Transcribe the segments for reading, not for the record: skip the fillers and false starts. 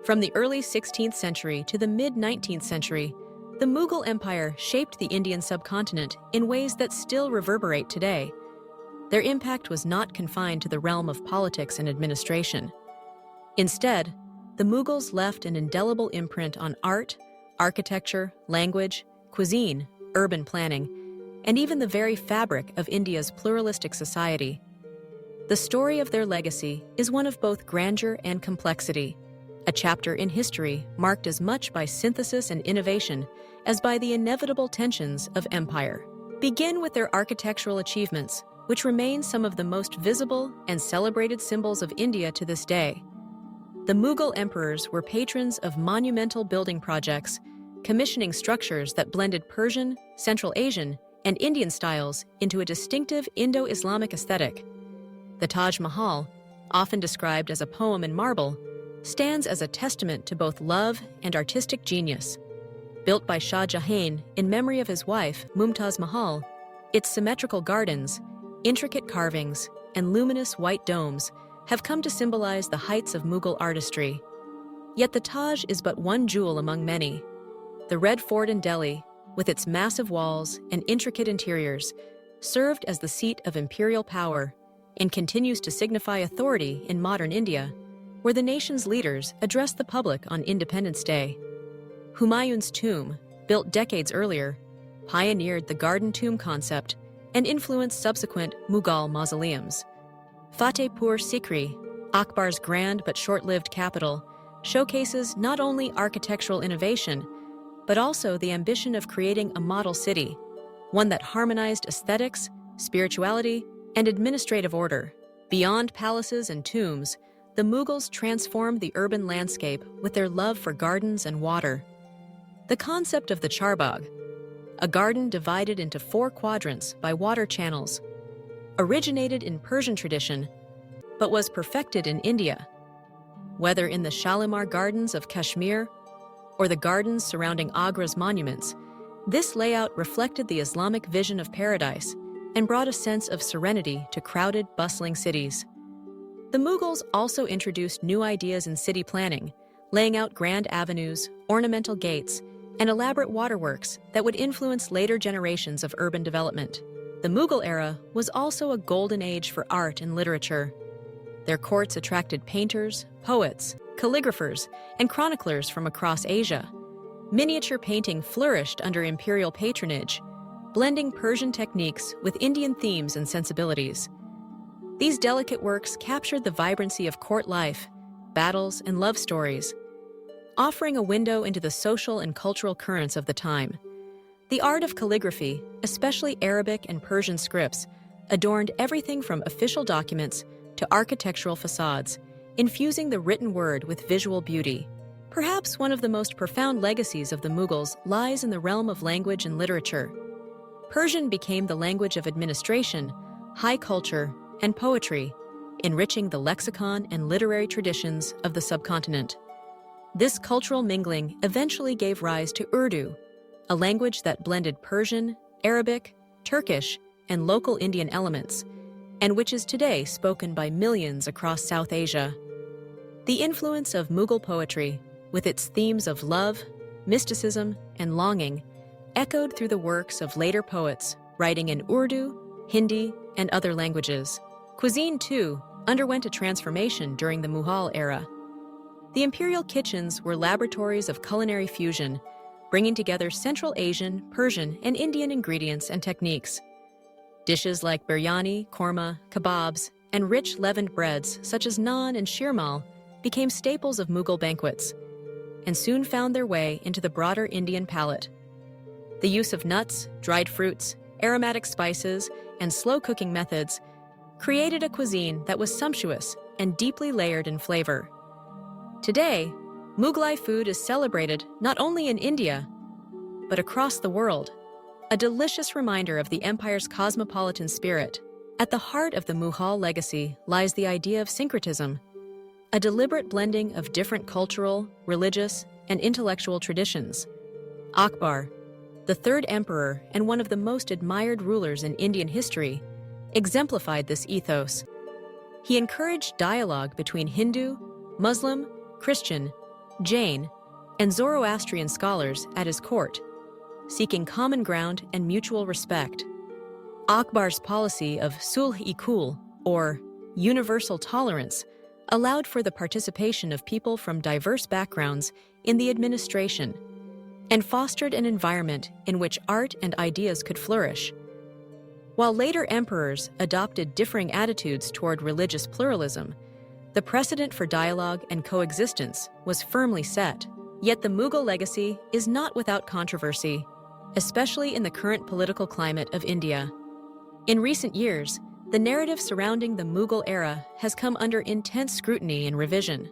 From the early 16th century to the mid-19th century, the Mughal Empire shaped the Indian subcontinent in ways that still reverberate today. Their impact was not confined to the realm of politics and administration. Instead, the Mughals left an indelible imprint on art, architecture, language, cuisine, urban planning, and even the very fabric of India's pluralistic society. The story of their legacy is one of both grandeur and complexity, a chapter in history marked as much by synthesis and innovation as by the inevitable tensions of empire. Begin with their architectural achievements, which remain some of the most visible and celebrated symbols of India to this day. The Mughal emperors were patrons of monumental building projects, commissioning structures that blended Persian, Central Asian, and Indian styles into a distinctive Indo-Islamic aesthetic. The Taj Mahal, often described as a poem in marble, stands as a testament to both love and artistic genius. Built by Shah Jahan in memory of his wife, Mumtaz Mahal, its symmetrical gardens, intricate carvings, and luminous white domes have come to symbolize the heights of Mughal artistry. Yet the Taj is but one jewel among many. The Red Fort in Delhi, with its massive walls and intricate interiors, served as the seat of imperial power and continues to signify authority in modern India, where the nation's leaders address the public on Independence Day. Humayun's tomb, built decades earlier, pioneered the garden tomb concept and influenced subsequent Mughal mausoleums. Fatehpur Sikri, Akbar's grand but short-lived capital, showcases not only architectural innovation, but also the ambition of creating a model city, one that harmonized aesthetics, spirituality, and administrative order. Beyond palaces and tombs, the Mughals transformed the urban landscape with their love for gardens and water. The concept of the charbagh, a garden divided into 4 quadrants by water channels, originated in Persian tradition, but was perfected in India. Whether in the Shalimar Gardens of Kashmir or the gardens surrounding Agra's monuments, this layout reflected the Islamic vision of paradise and brought a sense of serenity to crowded, bustling cities. The Mughals also introduced new ideas in city planning, laying out grand avenues, ornamental gates, and elaborate waterworks that would influence later generations of urban development. The Mughal era was also a golden age for art and literature. Their courts attracted painters, poets, calligraphers, and chroniclers from across Asia. Miniature painting flourished under imperial patronage, blending Persian techniques with Indian themes and sensibilities. These delicate works captured the vibrancy of court life, battles, and love stories, offering a window into the social and cultural currents of the time. The art of calligraphy, especially Arabic and Persian scripts, adorned everything from official documents to architectural facades, infusing the written word with visual beauty. Perhaps one of the most profound legacies of the Mughals lies in the realm of language and literature. Persian became the language of administration, high culture, and poetry, enriching the lexicon and literary traditions of the subcontinent. This cultural mingling eventually gave rise to Urdu, a language that blended Persian, Arabic, Turkish, and local Indian elements, and which is today spoken by millions across South Asia. The influence of Mughal poetry, with its themes of love, mysticism, and longing, echoed through the works of later poets writing in Urdu, Hindi, and other languages. Cuisine, too, underwent a transformation during the Mughal era. The imperial kitchens were laboratories of culinary fusion, bringing together Central Asian, Persian, and Indian ingredients and techniques. Dishes like biryani, korma, kebabs, and rich leavened breads such as naan and shirmal became staples of Mughal banquets, and soon found their way into the broader Indian palate. The use of nuts, dried fruits, aromatic spices, and slow cooking methods created a cuisine that was sumptuous and deeply layered in flavor. Today, Mughlai food is celebrated not only in India, but across the world, a delicious reminder of the empire's cosmopolitan spirit. At the heart of the Mughal legacy lies the idea of syncretism, a deliberate blending of different cultural, religious, and intellectual traditions. Akbar, the third emperor and one of the most admired rulers in Indian history, exemplified this ethos. He encouraged dialogue between Hindu, Muslim, Christian, Jain, and Zoroastrian scholars at his court, seeking common ground and mutual respect. Akbar's policy of sulh-i-kul, or universal tolerance, allowed for the participation of people from diverse backgrounds in the administration and fostered an environment in which art and ideas could flourish. While later emperors adopted differing attitudes toward religious pluralism, the precedent for dialogue and coexistence was firmly set. Yet the Mughal legacy is not without controversy, especially in the current political climate of India. In recent years, the narrative surrounding the Mughal era has come under intense scrutiny and revision.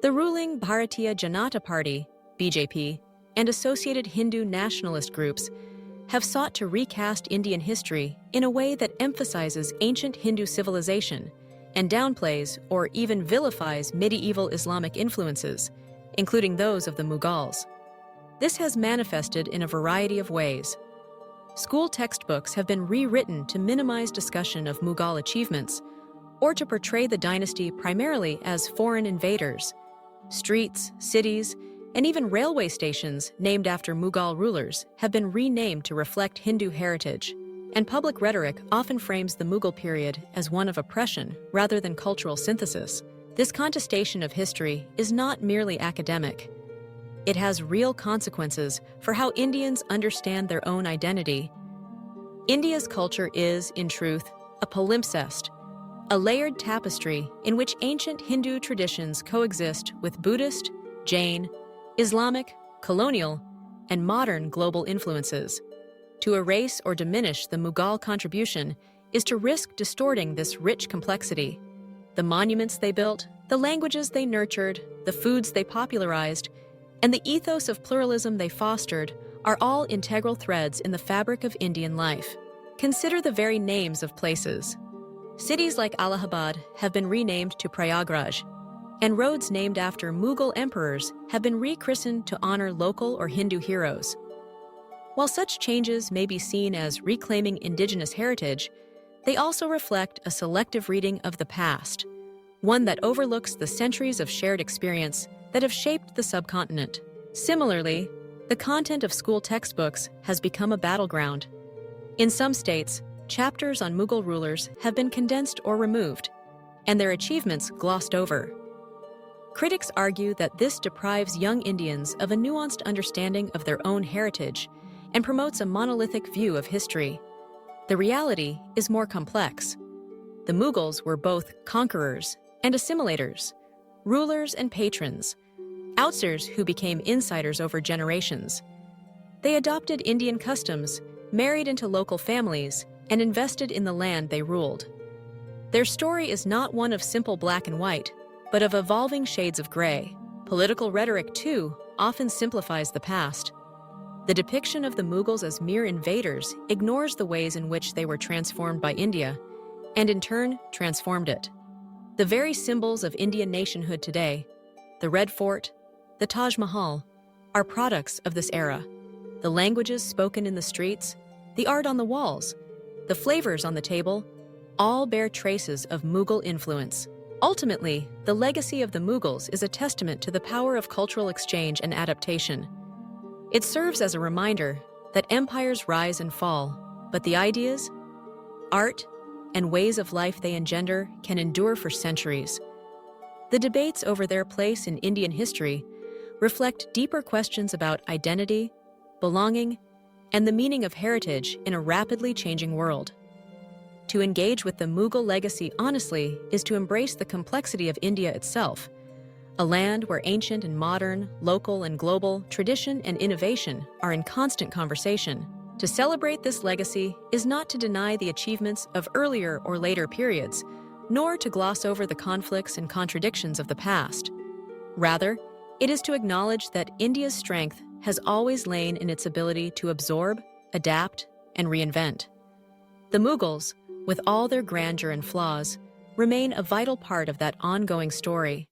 The ruling Bharatiya Janata Party, BJP, and associated Hindu nationalist groups have sought to recast Indian history in a way that emphasizes ancient Hindu civilization and downplays or even vilifies medieval Islamic influences, including those of the Mughals. This has manifested in a variety of ways. School textbooks have been rewritten to minimize discussion of Mughal achievements or to portray the dynasty primarily as foreign invaders. Streets, cities, and even railway stations named after Mughal rulers have been renamed to reflect Hindu heritage, and public rhetoric often frames the Mughal period as one of oppression rather than cultural synthesis. This contestation of history is not merely academic. It has real consequences for how Indians understand their own identity. India's culture is, in truth, a palimpsest, a layered tapestry in which ancient Hindu traditions coexist with Buddhist, Jain, Islamic, colonial, and modern global influences. To erase or diminish the Mughal contribution is to risk distorting this rich complexity. The monuments they built, the languages they nurtured, the foods they popularized, and the ethos of pluralism they fostered are all integral threads in the fabric of Indian life. Consider the very names of places. Cities like Allahabad have been renamed to Prayagraj, and roads named after Mughal emperors have been rechristened to honor local or Hindu heroes. While such changes may be seen as reclaiming indigenous heritage, they also reflect a selective reading of the past, one that overlooks the centuries of shared experience that have shaped the subcontinent. Similarly, the content of school textbooks has become a battleground. In some states, chapters on Mughal rulers have been condensed or removed, and their achievements glossed over. Critics argue that this deprives young Indians of a nuanced understanding of their own heritage and promotes a monolithic view of history. The reality is more complex. The Mughals were both conquerors and assimilators, rulers and patrons, outsiders who became insiders over generations. They adopted Indian customs, married into local families, and invested in the land they ruled. Their story is not one of simple black and white, but of evolving shades of gray. Political rhetoric, too, often simplifies the past. The depiction of the Mughals as mere invaders ignores the ways in which they were transformed by India, and in turn transformed it. The very symbols of Indian nationhood today, the Red Fort, the Taj Mahal, are products of this era. The languages spoken in the streets, the art on the walls, the flavors on the table, all bear traces of Mughal influence. Ultimately, the legacy of the Mughals is a testament to the power of cultural exchange and adaptation. It serves as a reminder that empires rise and fall, but the ideas, art, and ways of life they engender can endure for centuries. The debates over their place in Indian history reflect deeper questions about identity, belonging, and the meaning of heritage in a rapidly changing world. To engage with the Mughal legacy honestly is to embrace the complexity of India itself, a land where ancient and modern, local and global, tradition and innovation are in constant conversation. To celebrate this legacy is not to deny the achievements of earlier or later periods, nor to gloss over the conflicts and contradictions of the past. Rather, it is to acknowledge that India's strength has always lain in its ability to absorb, adapt, and reinvent. The Mughals, with all their grandeur and flaws, remain a vital part of that ongoing story.